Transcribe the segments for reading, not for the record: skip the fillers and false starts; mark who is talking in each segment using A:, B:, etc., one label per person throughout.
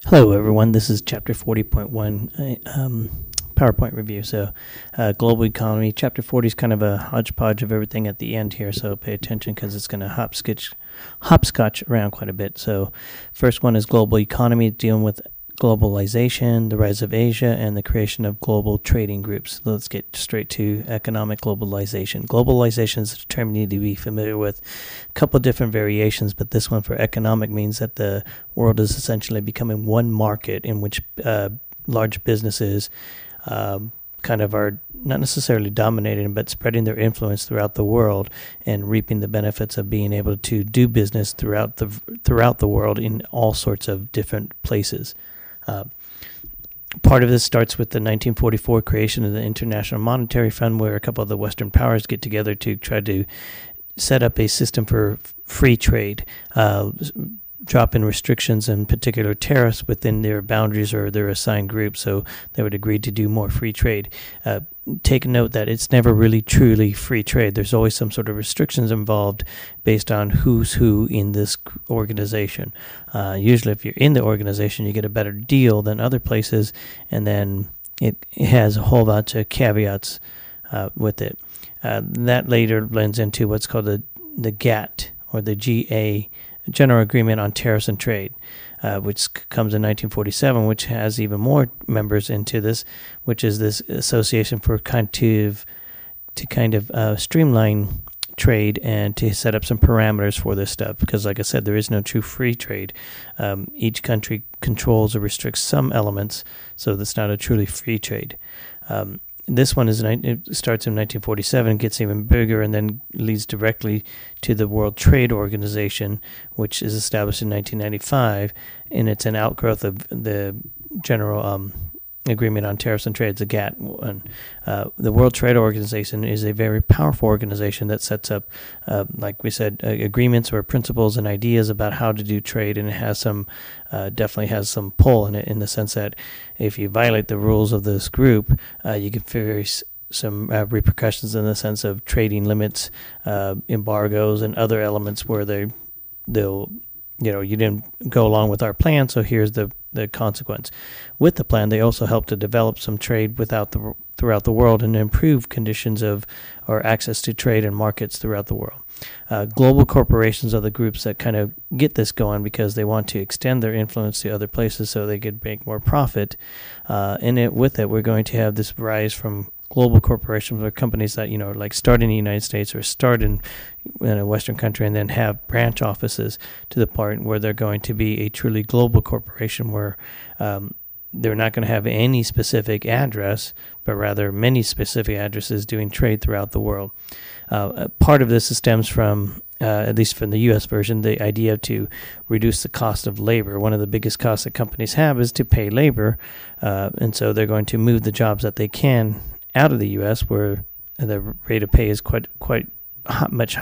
A: Hello, everyone. This is Chapter 40.1 PowerPoint review. So, global economy. Chapter 40 is kind of a hodgepodge of everything at the end here, so pay attention because it's going to hopscotch around quite a bit. So, first one is global economy, dealing with globalization, the rise of Asia, and the creation of global trading groups. Let's get straight to economic globalization. Globalization is a term you need to be familiar with. A couple of different variations, but this one for economic means that the world is essentially becoming one market in which large businesses kind of are not necessarily dominating, but spreading their influence throughout the world and reaping the benefits of being able to do business throughout the world in all sorts of different places. Part of this starts with the 1944 creation of the International Monetary Fund, where a couple of the Western powers get together to try to set up a system for free trade, drop in restrictions and particular tariffs within their boundaries or their assigned groups, so they would agree to do more free trade. Take note that it's never really truly free trade. There's always some sort of restrictions involved based on who's who in this organization. Usually if you're in the organization, you get a better deal than other places, and then it has a whole bunch of caveats with it. That later blends into what's called the GATT, or the GA, General Agreement on Tariffs and Trade, which comes in 1947, which has even more members into this, which is this association for kind of streamline trade and to set up some parameters for this stuff. Because, like I said, there is no true free trade. Each country controls or restricts some elements, so that's not a truly free trade. This one it starts in 1947, gets even bigger, and then leads directly to the World Trade Organization, which is established in 1995, and it's an outgrowth of the General Agreement on Tariffs and Trade, the GATT one. The World Trade Organization is a very powerful organization that sets up, like we said, agreements or principles and ideas about how to do trade, and it has definitely has some pull in it, in the sense that if you violate the rules of this group, you can face some repercussions in the sense of trading limits, embargoes, and other elements where they'll you didn't go along with our plan, so here's the consequence. With the plan, they also help to develop some trade throughout the world and improve conditions or access to trade and markets throughout the world. Global corporations are the groups that kind of get this going because they want to extend their influence to other places so they could make more profit. With it, we're going to have this rise from global corporations or companies that, like start in the United States or start in a Western country and then have branch offices, to the point where they're going to be a truly global corporation where they're not going to have any specific address, but rather many specific addresses doing trade throughout the world. Part of this stems from, at least from the U.S. version, the idea to reduce the cost of labor. One of the biggest costs that companies have is to pay labor, and so they're going to move the jobs that they can out of the U.S., where the rate of pay is quite much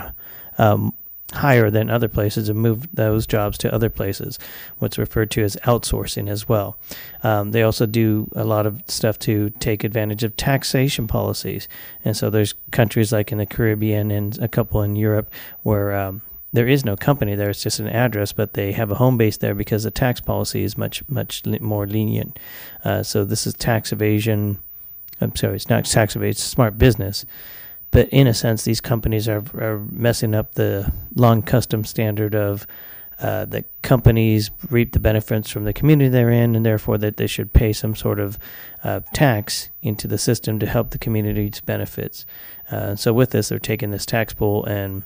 A: higher than other places, and move those jobs to other places, what's referred to as outsourcing as well. They also do a lot of stuff to take advantage of taxation policies, and so there's countries like in the Caribbean and a couple in Europe where there is no company there, it's just an address, but they have a home base there because the tax policy is much more lenient. So this is tax evasion. I'm sorry, it's not tax evasion, it's smart business. But in a sense, these companies are messing up the long custom standard of that companies reap the benefits from the community they're in, and therefore that they should pay some sort of tax into the system to help the community's benefits. So with this, they're taking this tax pool and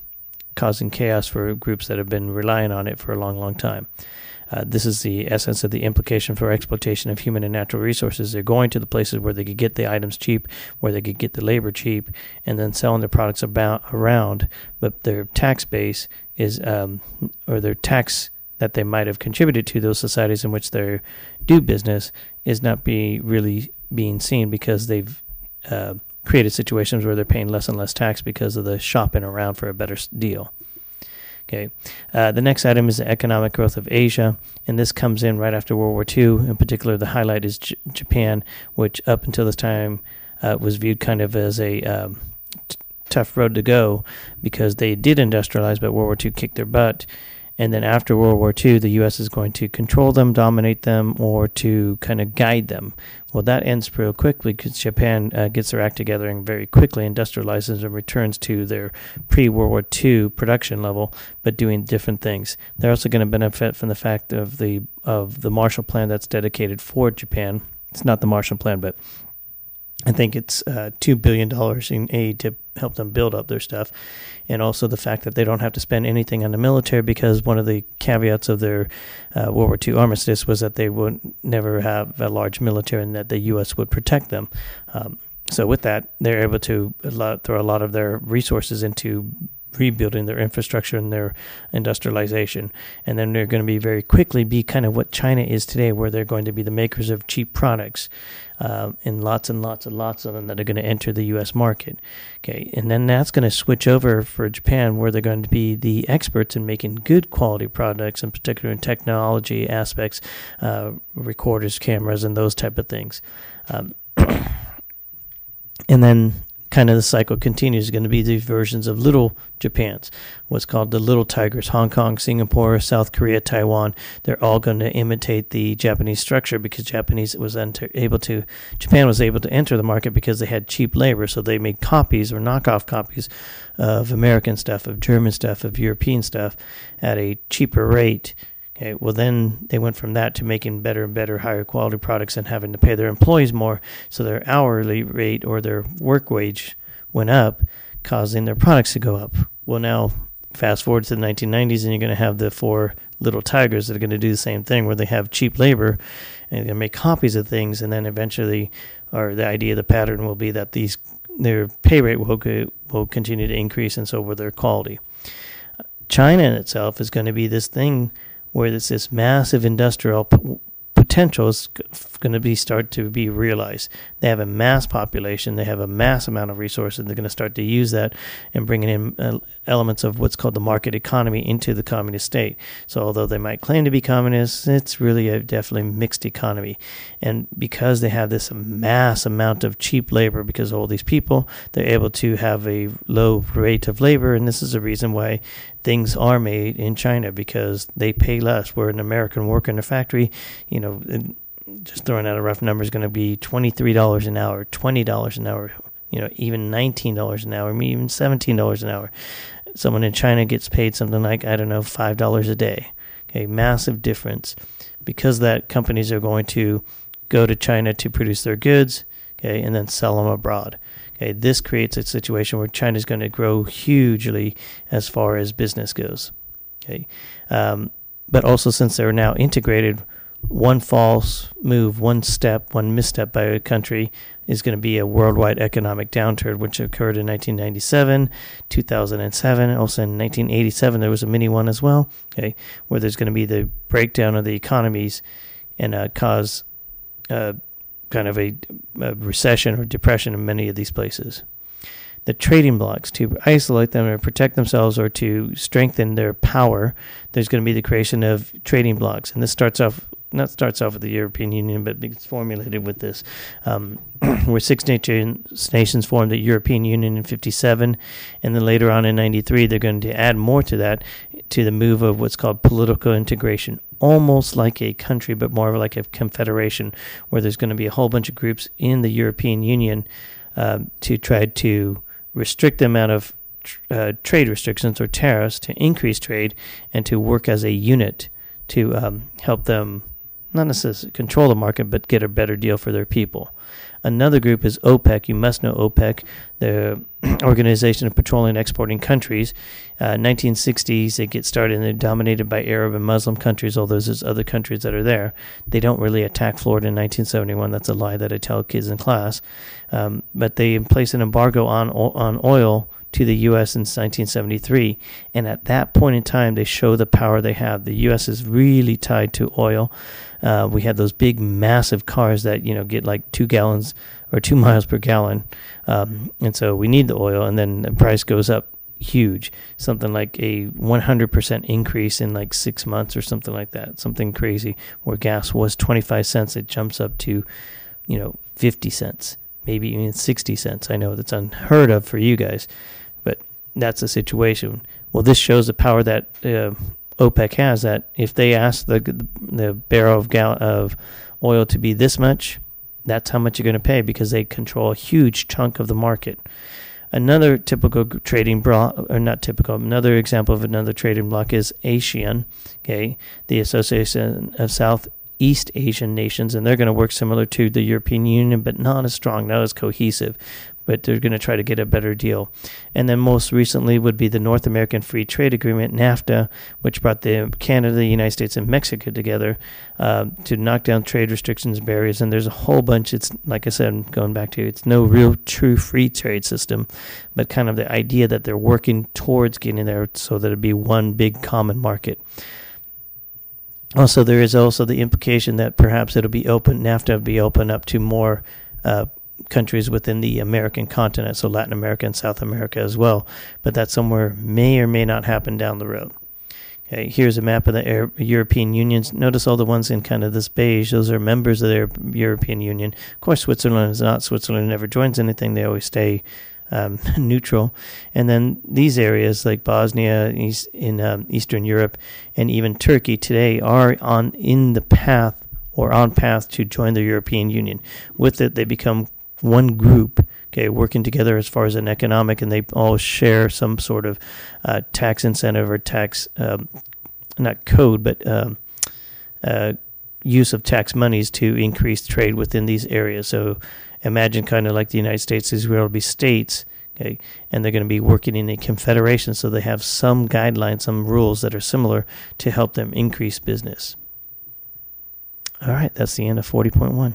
A: causing chaos for groups that have been relying on it for a long, long time. This is the essence of the implication for exploitation of human and natural resources. They're going to the places where they could get the items cheap, where they could get the labor cheap, and then selling their products around. But their tax base is, or their tax that they might have contributed to those societies in which they do business, is not really being seen because they've created situations where they're paying less and less tax because of the shopping around for a better deal. Okay. The next item is the economic growth of Asia, and this comes in right after World War II. In particular, the highlight is Japan, which up until this time was viewed kind of as a tough road to go because they did industrialize, but World War II kicked their butt, And then after World War II, the U.S. is going to control them, dominate them, or to kind of guide them. Well, that ends real quickly because Japan gets their act together and very quickly industrializes and returns to their pre-World War II production level, but doing different things. They're also going to benefit from the fact of the Marshall Plan that's dedicated for Japan. It's not the Marshall Plan, but I think it's $2 billion in aid to help them build up their stuff. And also the fact that they don't have to spend anything on the military, because one of the caveats of their World War II armistice was that they would never have a large military and that the U.S. would protect them. So with that, they're able to throw a lot of their resources into rebuilding their infrastructure and their industrialization. And then they're going to be very quickly be kind of what China is today, where they're going to be the makers of cheap products, and lots of them that are going to enter the U.S. market. Okay, and then that's going to switch over for Japan, where they're going to be the experts in making good quality products, in particular in technology aspects, recorders, cameras, and those type of things. And then kind of the cycle continues. Going to be these versions of little Japans, what's called the little tigers: Hong Kong, Singapore, South Korea, Taiwan. They're all going to imitate the Japanese structure, because Japan was able to enter the market because they had cheap labor. So they made copies or knockoff copies of American stuff, of German stuff, of European stuff at a cheaper rate. Okay, well then they went from that to making better and better, higher quality products and having to pay their employees more, so their hourly rate or their work wage went up, causing their products to go up. Well, now fast forward to the 1990s, and you're going to have the four little tigers that are going to do the same thing, where they have cheap labor and they're going to make copies of things, and then eventually, or the idea, the pattern will be that their pay rate will continue to increase, and so will their quality. China in itself is going to be this thing where this massive industrial potential is going to start to be realized. They have a mass population. They have a mass amount of resources. They're going to start to use that and bringing in elements of what's called the market economy into the communist state. So although they might claim to be communists, it's really a definitely mixed economy. And because they have this mass amount of cheap labor, because of all these people, they're able to have a low rate of labor. And this is the reason why things are made in China, because they pay less. Where an American worker in a factory, just throwing out a rough number, is going to be $23 an hour, $20 an hour, even $19 an hour, maybe even $17 an hour. Someone in China gets paid something like, $5 a day. Okay, massive difference. Because that companies are going to go to China to produce their goods, okay, and then sell them abroad. Okay, this creates a situation where China is going to grow hugely as far as business goes. Okay, but also since they're now integrated, one false move, one misstep by a country is going to be a worldwide economic downturn, which occurred in 1997, 2007, also in 1987 there was a mini one as well. Okay, where there's going to be the breakdown of the economies and cause kind of a recession or depression in many of these places. The trading blocks, to isolate them or protect themselves or to strengthen their power, there's going to be the creation of trading blocks. And this starts off with the European Union, but it's formulated with this, where six nations formed the European Union in 1957, and then later on in 1993, they're going to add more to that, to the move of what's called political integration, almost like a country, but more like a confederation, where there's going to be a whole bunch of groups in the European Union to try to restrict the amount of trade restrictions or tariffs, to increase trade, and to work as a unit to help them not necessarily control the market, but get a better deal for their people. Another group is OPEC. You must know OPEC, the Organization of Petroleum and Exporting Countries. 1960s, they get started, and they're dominated by Arab and Muslim countries, although there's other countries that are there. They don't really attack Florida in 1971. That's a lie that I tell kids in class. But they place an embargo on oil to the U.S. since 1973, and at that point in time, they show the power they have. The U.S. is really tied to oil. We have those big, massive cars that get like 2 gallons or 2 miles per gallon, and so we need the oil. And then the price goes up huge, something like a 100% increase in like 6 months or something like that, something crazy. Where gas was 25 cents, it jumps up to 50 cents, maybe even 60 cents. I know that's unheard of for you guys, but that's the situation. Well, this shows the power that OPEC has, that if they ask the barrel of oil to be this much, that's how much you're going to pay, because they control a huge chunk of the market. Another typical trading block, or not typical, another example of another trading block is ASEAN, okay, the Association of Southeast Asian Nations, and they're going to work similar to the European Union, but not as strong, not as cohesive, but they're going to try to get a better deal. And then most recently would be the North American Free Trade Agreement, NAFTA, which brought Canada, the United States, and Mexico together to knock down trade restrictions and barriers. And there's a whole bunch. It's, like I said, going back to, it's no real true free trade system, but kind of the idea that they're working towards getting there so that it'd be one big common market. Also, there is also the implication that perhaps it'll be open, NAFTA will be open up to more countries within the American continent, so Latin America and South America as well. But that somewhere may or may not happen down the road. Okay, here's a map of the European Union. Notice all the ones in kind of this beige. Those are members of the European Union. Of course, Switzerland is not. Switzerland never joins anything. They always stay neutral. And then these areas like Bosnia, in Eastern Europe, and even Turkey today are on path to join the European Union. With it, they become one group, okay, working together as far as an economic, and they all share some sort of tax incentive or tax, not code, but use of tax monies to increase trade within these areas. So imagine kind of like the United States, these will be states, okay, and they're going to be working in a confederation, so they have some guidelines, some rules that are similar to help them increase business. All right, that's the end of 40.1.